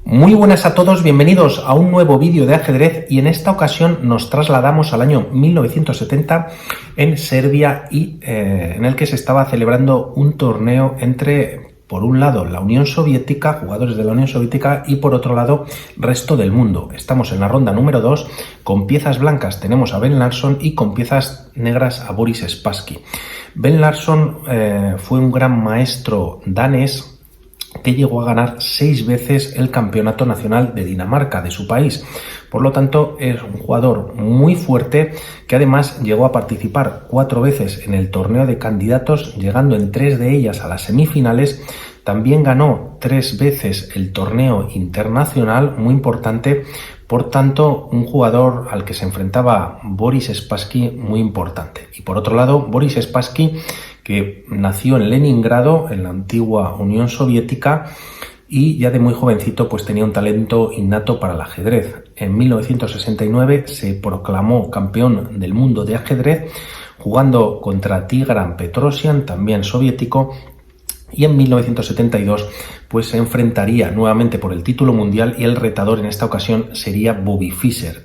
Muy buenas a todos, bienvenidos a un nuevo vídeo de ajedrez y en esta ocasión nos trasladamos al año 1970 en Serbia y en el que se estaba celebrando un torneo entre, por un lado, la Unión Soviética, jugadores de la Unión Soviética y por otro lado, resto del mundo. Estamos en la ronda número 2, con piezas blancas tenemos a Ben Larsson y con piezas negras a Boris Spassky. Ben Larsson fue un gran maestro danés que llegó a ganar 6 veces el campeonato nacional de Dinamarca, de su país. Por lo tanto, es un jugador muy fuerte que además llegó a participar 4 veces en el torneo de candidatos, llegando en 3 de ellas a las semifinales. También ganó 3 veces el torneo internacional, muy importante. Por tanto, un jugador al que se enfrentaba Boris Spassky muy importante. Y por otro lado, Boris Spassky, que nació en Leningrado, en la antigua Unión Soviética, y ya de muy jovencito pues tenía un talento innato para el ajedrez. En 1969 se proclamó campeón del mundo de ajedrez jugando contra Tigran Petrosian, también soviético, y en 1972 pues se enfrentaría nuevamente por el título mundial y el retador en esta ocasión sería Bobby Fischer.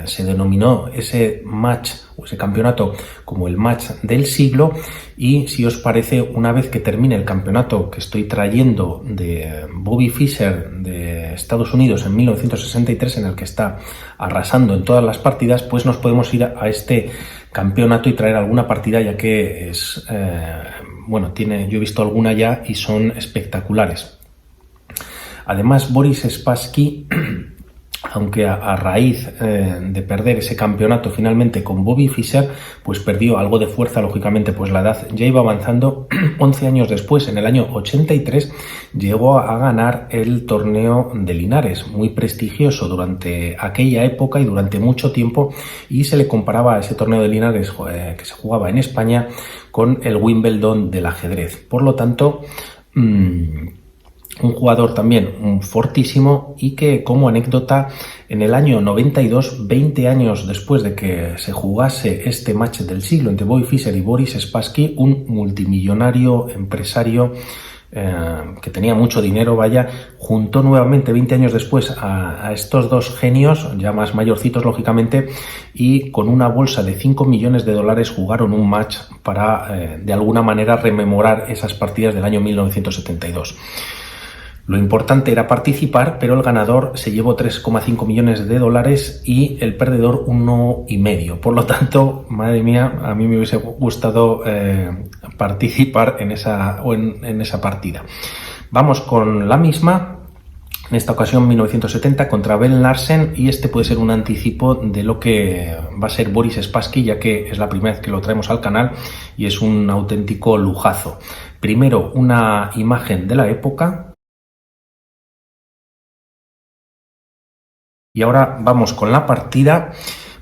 Se denominó ese match o ese campeonato como el match del siglo y si os parece, una vez que termine el campeonato que estoy trayendo de Bobby Fischer de Estados Unidos en 1963, en el que está arrasando en todas las partidas, pues nos podemos ir a este campeonato y traer alguna partida, ya que es yo he visto alguna ya y son espectaculares. Además, Boris Spassky, aunque a raíz de perder ese campeonato finalmente con Bobby Fischer, pues perdió algo de fuerza, lógicamente, pues la edad ya iba avanzando. 11 años después, en el año 83, llegó a ganar el torneo de Linares, muy prestigioso durante aquella época y durante mucho tiempo, y se le comparaba a ese torneo de Linares que se jugaba en España con el Wimbledon del ajedrez. Por lo tanto, un jugador también fortísimo y que, como anécdota, en el año 92, 20 años después de que se jugase este match del siglo entre Bobby Fischer y Boris Spassky, un multimillonario empresario que tenía mucho dinero, juntó nuevamente 20 años después a estos dos genios, ya más mayorcitos lógicamente, y con una bolsa de 5 millones de dólares jugaron un match para de alguna manera rememorar esas partidas del año 1972. Lo importante era participar, pero el ganador se llevó 3,5 millones de dólares y el perdedor 1,5. Por lo tanto, madre mía, a mí me hubiese gustado participar en esa partida. Vamos con la misma, en esta ocasión 1970 contra Ben Larsen, y este puede ser un anticipo de lo que va a ser Boris Spassky, ya que es la primera vez que lo traemos al canal y es un auténtico lujazo. Primero, una imagen de la época. Y ahora vamos con la partida.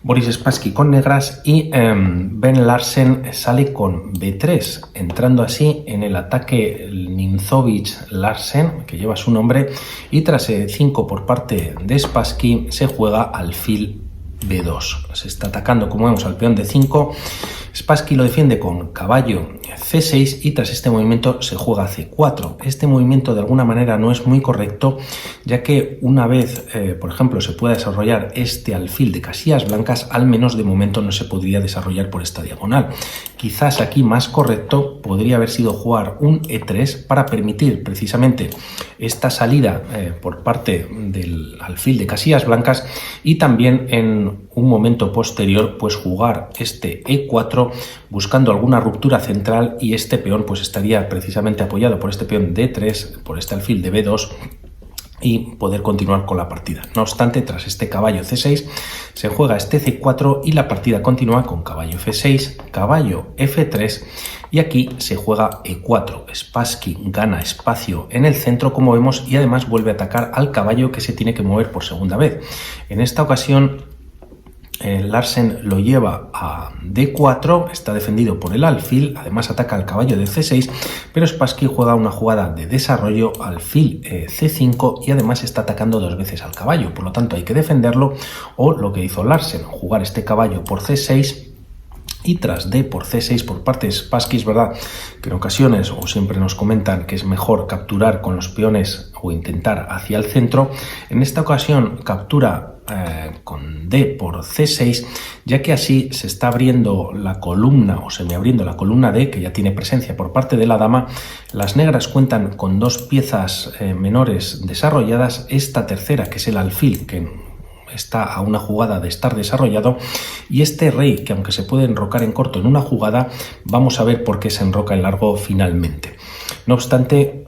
Boris Spassky con negras y Ben Larsen sale con B3, entrando así en el ataque Nimzowitsch-Larsen, que lleva su nombre, y tras E5 por parte de Spassky se juega alfil B2. Se está atacando, como vemos, al peón D5. Spassky lo defiende con caballo C6 y tras este movimiento se juega C4. Este movimiento de alguna manera no es muy correcto, ya que una vez, por ejemplo, se pueda desarrollar este alfil de casillas blancas, al menos de momento no se podría desarrollar por esta diagonal. Quizás aquí más correcto podría haber sido jugar un E3 para permitir precisamente esta salida por parte del alfil de casillas blancas y también en un momento posterior pues jugar este E4 buscando alguna ruptura central, y este peón pues estaría precisamente apoyado por este peón D3, por este alfil de B2 y poder continuar con la partida. No obstante, tras este caballo C6 se juega este C4 y la partida continúa con caballo F6, caballo F3 y aquí se juega E4. Spassky gana espacio en el centro, como vemos, y además vuelve a atacar al caballo, que se tiene que mover por segunda vez. En esta ocasión Larsen lo lleva a D4, está defendido por el alfil, además ataca al caballo de C6, pero Spassky juega una jugada de desarrollo, alfil C5, y además está atacando 2 veces al caballo, por lo tanto hay que defenderlo, o lo que hizo Larsen, jugar este caballo por C6 Y tras D por C6 por parte de Spassky, es verdad que en ocasiones o siempre nos comentan que es mejor capturar con los peones o intentar hacia el centro. En esta ocasión captura con D por C6, ya que así se está abriendo la columna o semiabriendo la columna D, que ya tiene presencia por parte de la dama. Las negras cuentan con dos piezas menores desarrolladas, esta tercera que es el alfil, que está a una jugada de estar desarrollado, y este rey que aunque se puede enrocar en corto en una jugada, vamos a ver por qué se enroca en largo finalmente. No obstante,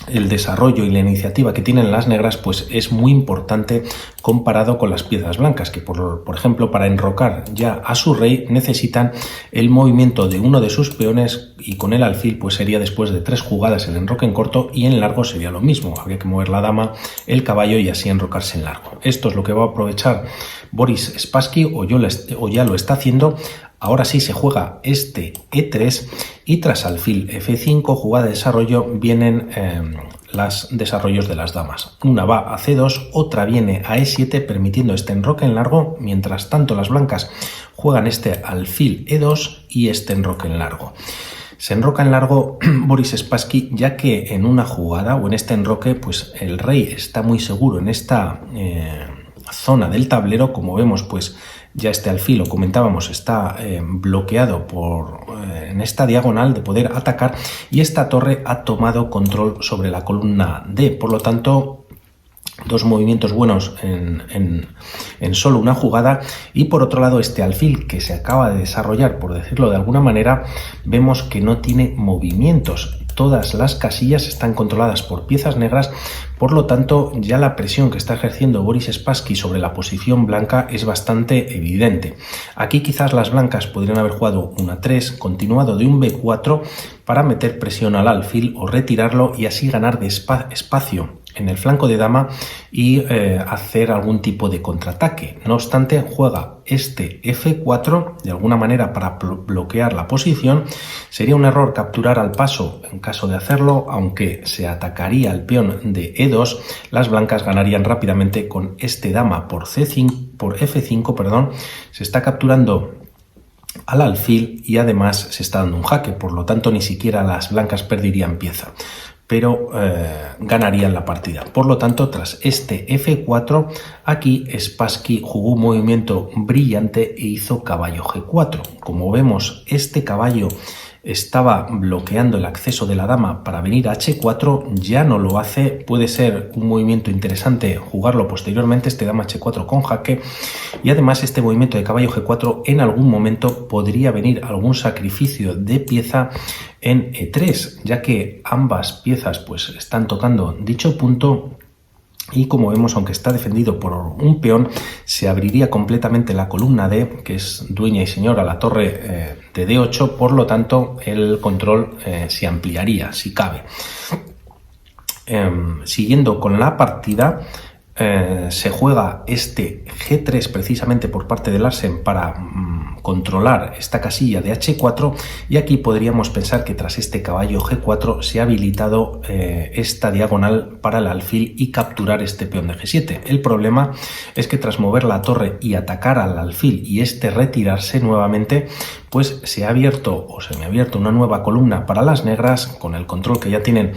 el desarrollo y la iniciativa que tienen las negras pues es muy importante comparado con las piezas blancas, que por ejemplo para enrocar ya a su rey necesitan el movimiento de uno de sus peones, y con el alfil pues sería después de 3 jugadas el enroque en corto, y en largo sería lo mismo, habría que mover la dama, el caballo y así enrocarse en largo. Esto es lo que va a aprovechar Boris Spassky, o ya lo está haciendo. Ahora sí se juega este E3 y tras alfil F5, jugada de desarrollo, vienen los desarrollos de las damas. Una va a C2, otra viene a E7 permitiendo este enroque en largo. Mientras tanto las blancas juegan este alfil E2 y este enroque en largo. Se enroca en largo Boris Spassky, ya que en una jugada o en este enroque pues el rey está muy seguro en esta zona del tablero. Como vemos pues ya este alfil, lo comentábamos, está bloqueado en esta diagonal de poder atacar, y esta torre ha tomado control sobre la columna D. Por lo tanto, dos movimientos buenos en solo una jugada. Y por otro lado, este alfil que se acaba de desarrollar, por decirlo de alguna manera, vemos que no tiene movimientos. Todas las casillas están controladas por piezas negras, por lo tanto ya la presión que está ejerciendo Boris Spassky sobre la posición blanca es bastante evidente. Aquí quizás las blancas podrían haber jugado un A3 continuado de un B4 para meter presión al alfil o retirarlo y así ganar de espacio en el flanco de dama y hacer algún tipo de contraataque. No obstante, juega este F4 de alguna manera para bloquear la posición. Sería un error capturar al paso en caso de hacerlo, aunque se atacaría el peón de E2. Las blancas ganarían rápidamente con este dama por F5, perdón. Se está capturando al alfil y además se está dando un jaque, por lo tanto ni siquiera las blancas perderían pieza, pero ganarían la partida. Por lo tanto, tras este F4, aquí Spassky jugó un movimiento brillante e hizo caballo G4. Como vemos, este caballo estaba bloqueando el acceso de la dama para venir a H4, ya no lo hace. Puede ser un movimiento interesante jugarlo posteriormente, este dama H4 con jaque, y además este movimiento de caballo G4 en algún momento podría venir algún sacrificio de pieza en E3, ya que ambas piezas pues están tocando dicho punto. Y como vemos, aunque está defendido por un peón, se abriría completamente la columna D, que es dueña y señora, la torre de D8, por lo tanto el control se ampliaría, si cabe. Siguiendo con la partida, se juega este G3 precisamente por parte de Larsen para controlar esta casilla de H4, y aquí podríamos pensar que tras este caballo G4 se ha habilitado esta diagonal para el alfil y capturar este peón de G7. El problema es que tras mover la torre y atacar al alfil y este retirarse nuevamente, pues se ha abierto o se me ha abierto una nueva columna para las negras, con el control que ya tienen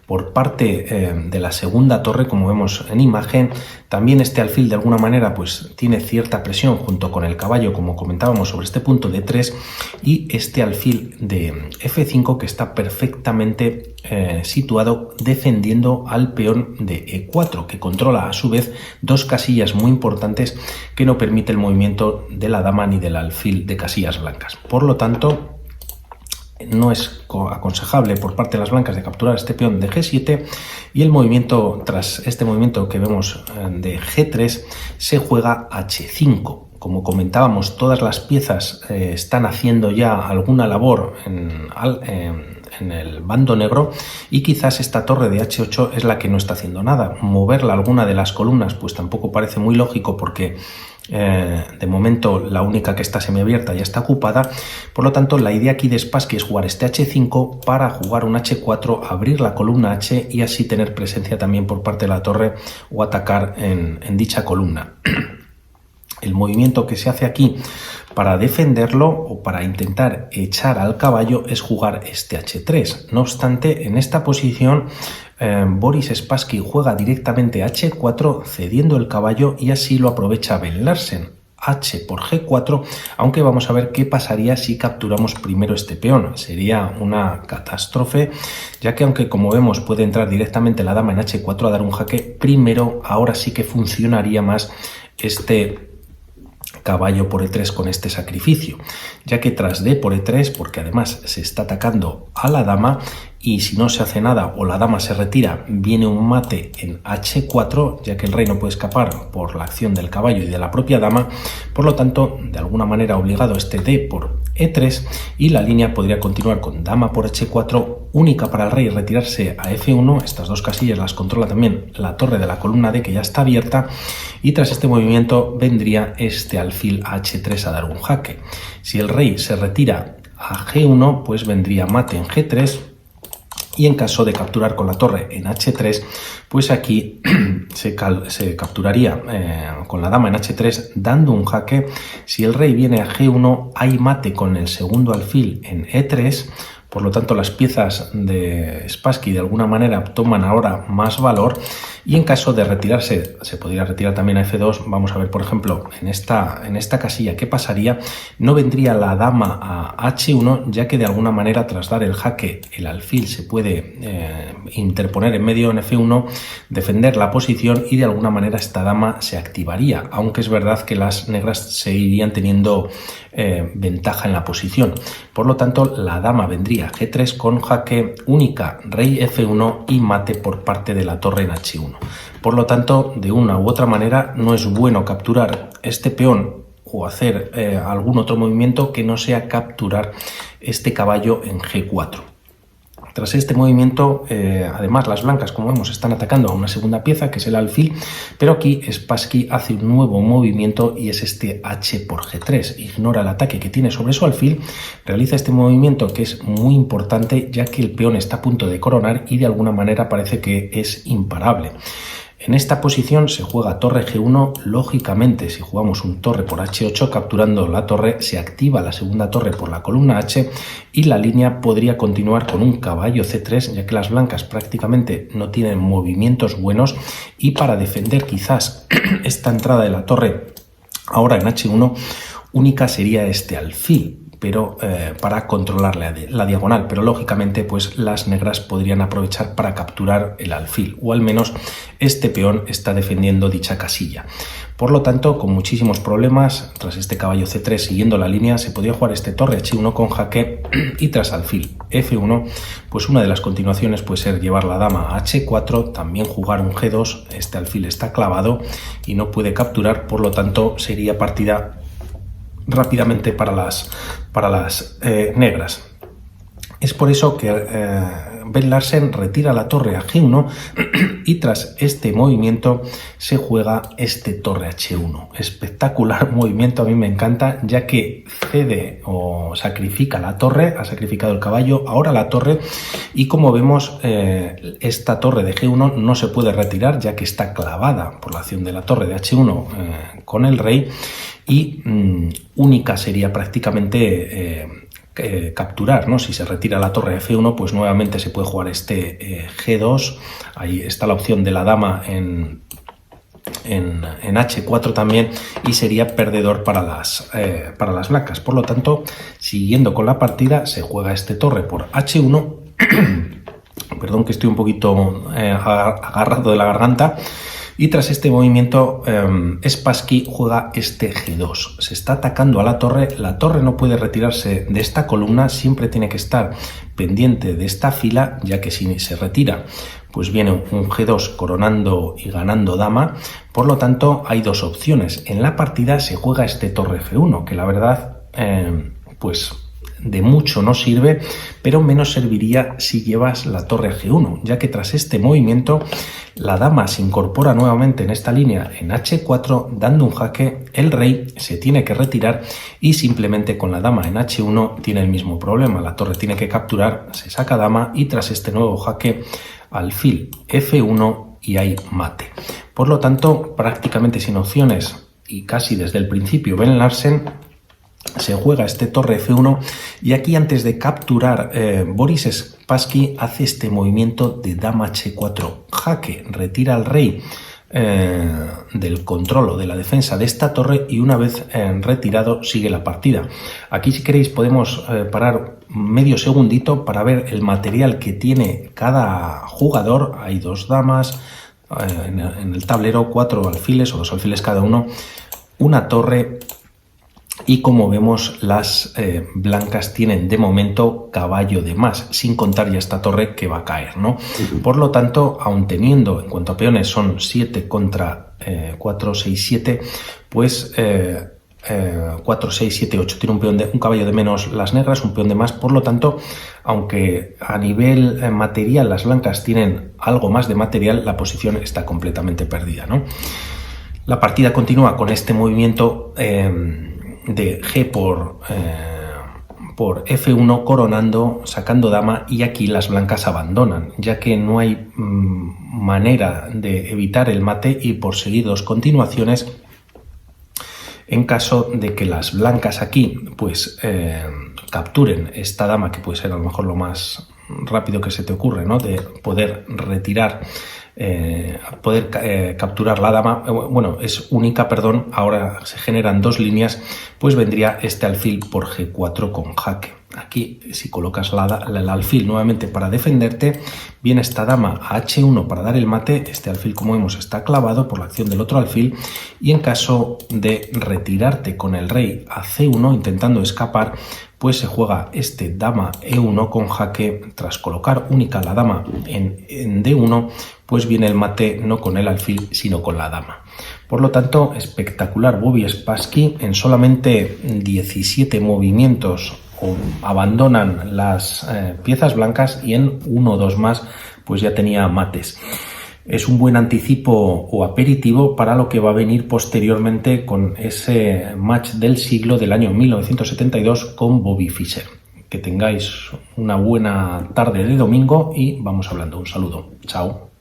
por parte de la segunda torre, como vemos en imagen. También este alfil de alguna manera pues tiene cierta presión junto con el caballo, como comentábamos, sobre este punto de 3, y este alfil de F5 que está perfectamente situado defendiendo al peón de E4, que controla a su vez dos casillas muy importantes que no permite el movimiento de la dama ni del alfil de casillas blancas. Por lo tanto, no es aconsejable por parte de las blancas de capturar este peón de G7, y el movimiento, tras este movimiento que vemos de G3, se juega H5. Como comentábamos, todas las piezas están haciendo ya alguna labor en el bando negro, y quizás esta torre de H8 es la que no está haciendo nada. Moverla a alguna de las columnas pues tampoco parece muy lógico, porque de momento la única que está semiabierta ya está ocupada. Por lo tanto, la idea aquí de Spassky es jugar este H5 para jugar un H4, abrir la columna H y así tener presencia también por parte de la torre o atacar en dicha columna. El movimiento que se hace aquí para defenderlo o para intentar echar al caballo es jugar este h3. No obstante, en esta posición Boris Spassky juega directamente h4 cediendo el caballo y así lo aprovecha Ben Larsen. H por g4, aunque vamos a ver qué pasaría si capturamos primero este peón. Sería una catástrofe, ya que aunque como vemos puede entrar directamente la dama en h4 a dar un jaque, primero ahora sí que funcionaría más este caballo por e3 con este sacrificio, ya que tras d por e3, porque además se está atacando a la dama, y si no se hace nada o la dama se retira, viene un mate en h4, ya que el rey no puede escapar por la acción del caballo y de la propia dama. Por lo tanto, de alguna manera obligado este d por e3, y la línea podría continuar con dama por h4, única para el rey retirarse a f1. Estas dos casillas las controla también la torre de la columna d, que ya está abierta, y tras este movimiento vendría este alfil a h3 a dar un jaque. Si el rey se retira a g1, pues vendría mate en g3, y en caso de capturar con la torre en h3, pues aquí se capturaría con la dama en h3 dando un jaque. Si el rey viene a g1, hay mate con el segundo alfil en e3, por lo tanto las piezas de Spassky de alguna manera toman ahora más valor, y en caso de retirarse, se podría retirar también a f2. Vamos a ver, por ejemplo, en esta casilla qué pasaría. No vendría la dama a h1, ya que de alguna manera tras dar el jaque el alfil se puede interponer en medio en f1, defender la posición, y de alguna manera esta dama se activaría, aunque es verdad que las negras seguirían teniendo ventaja en la posición. Por lo tanto, la dama vendría a g3 con jaque, única rey f1 y mate por parte de la torre en h1. Por lo tanto, de una u otra manera no es bueno capturar este peón o hacer algún otro movimiento que no sea capturar este caballo en g4. Tras este movimiento, además las blancas, como vemos, están atacando a una segunda pieza, que es el alfil, pero aquí Spassky hace un nuevo movimiento y es este h por g3. Ignora el ataque que tiene sobre su alfil, realiza este movimiento que es muy importante, ya que el peón está a punto de coronar y de alguna manera parece que es imparable. En esta posición se juega torre g1, lógicamente si jugamos un torre por h8 capturando la torre, se activa la segunda torre por la columna h y la línea podría continuar con un caballo c3, ya que las blancas prácticamente no tienen movimientos buenos, y para defender quizás esta entrada de la torre ahora en h1, única sería este alfil, pero para controlar la diagonal, pero lógicamente pues las negras podrían aprovechar para capturar el alfil, o al menos este peón está defendiendo dicha casilla. Por lo tanto, con muchísimos problemas, tras este caballo c3 siguiendo la línea, se podría jugar este torre h1 con jaque, y tras alfil f1, pues una de las continuaciones puede ser llevar la dama a h4, también jugar un g2, este alfil está clavado y no puede capturar, por lo tanto sería partida rápidamente para las negras. Es por eso que Ben Larsen retira la torre a g1 y tras este movimiento se juega este torre h1. Espectacular movimiento, a mí me encanta, ya que cede o sacrifica la torre, ha sacrificado el caballo, ahora la torre, y como vemos esta torre de g1 no se puede retirar, ya que está clavada por la acción de la torre de h1 con el rey, y única sería prácticamente capturar, ¿no? Si se retira la torre f1, pues nuevamente se puede jugar este g2, ahí está la opción de la dama en h4 también, y sería perdedor para las blancas. Por lo tanto, siguiendo con la partida, se juega este torre por h1, perdón que estoy un poquito agarrado de la garganta. Y tras este movimiento, Spassky juega este g2. Se está atacando a la torre no puede retirarse de esta columna, siempre tiene que estar pendiente de esta fila, ya que si se retira, pues viene un g2 coronando y ganando dama. Por lo tanto, hay dos opciones. En la partida se juega este torre f1, que la verdad, pues de mucho no sirve, pero menos serviría si llevas la torre g1, ya que tras este movimiento la dama se incorpora nuevamente en esta línea en h4 dando un jaque, el rey se tiene que retirar y simplemente con la dama en h1 tiene el mismo problema, la torre tiene que capturar, se saca dama y tras este nuevo jaque alfil f1 y hay mate. Por lo tanto, prácticamente sin opciones y casi desde el principio Ben Larsen, se juega este torre F1 y aquí antes de capturar Boris Spassky hace este movimiento de dama H4, jaque, retira al rey del control o de la defensa de esta torre y una vez retirado sigue la partida. Aquí si queréis podemos parar medio segundito para ver el material que tiene cada jugador. Hay dos damas en el tablero, 4 alfiles o 2 alfiles cada uno, una torre. Y como vemos, las blancas tienen de momento caballo de más, sin contar ya esta torre que va a caer, ¿no? Por lo tanto, aun teniendo, en cuanto a peones, son 7 contra 4, 6, 7, pues 4, 6, 7, 8. Tiene un caballo de menos las negras, un peón de más. Por lo tanto, aunque a nivel material las blancas tienen algo más de material, la posición está completamente perdida, ¿no? La partida continúa con este movimiento de G por F1 coronando, sacando dama, y aquí las blancas abandonan, ya que no hay manera de evitar el mate y por seguir dos continuaciones, en caso de que las blancas aquí pues capturen esta dama, que puede ser a lo mejor lo más rápido que se te ocurre, ¿no? De poder retirar, capturar la dama, bueno, es única, perdón, ahora se generan dos líneas, pues vendría este alfil por G4 con jaque. Aquí, si colocas el alfil nuevamente para defenderte, viene esta dama a H1 para dar el mate. Este alfil, como vemos, está clavado por la acción del otro alfil, y en caso de retirarte con el rey a C1 intentando escapar, pues se juega este dama E1 con jaque. Tras colocar única la dama en D1, pues viene el mate no con el alfil sino con la dama. Por lo tanto, espectacular Bobby Spassky. En solamente 17 movimientos abandonan las piezas blancas, y en 1 o 2 más pues ya tenía mates. Es un buen anticipo o aperitivo para lo que va a venir posteriormente con ese match del siglo del año 1972 con Bobby Fischer. Que tengáis una buena tarde de domingo y vamos hablando. Un saludo. Chao.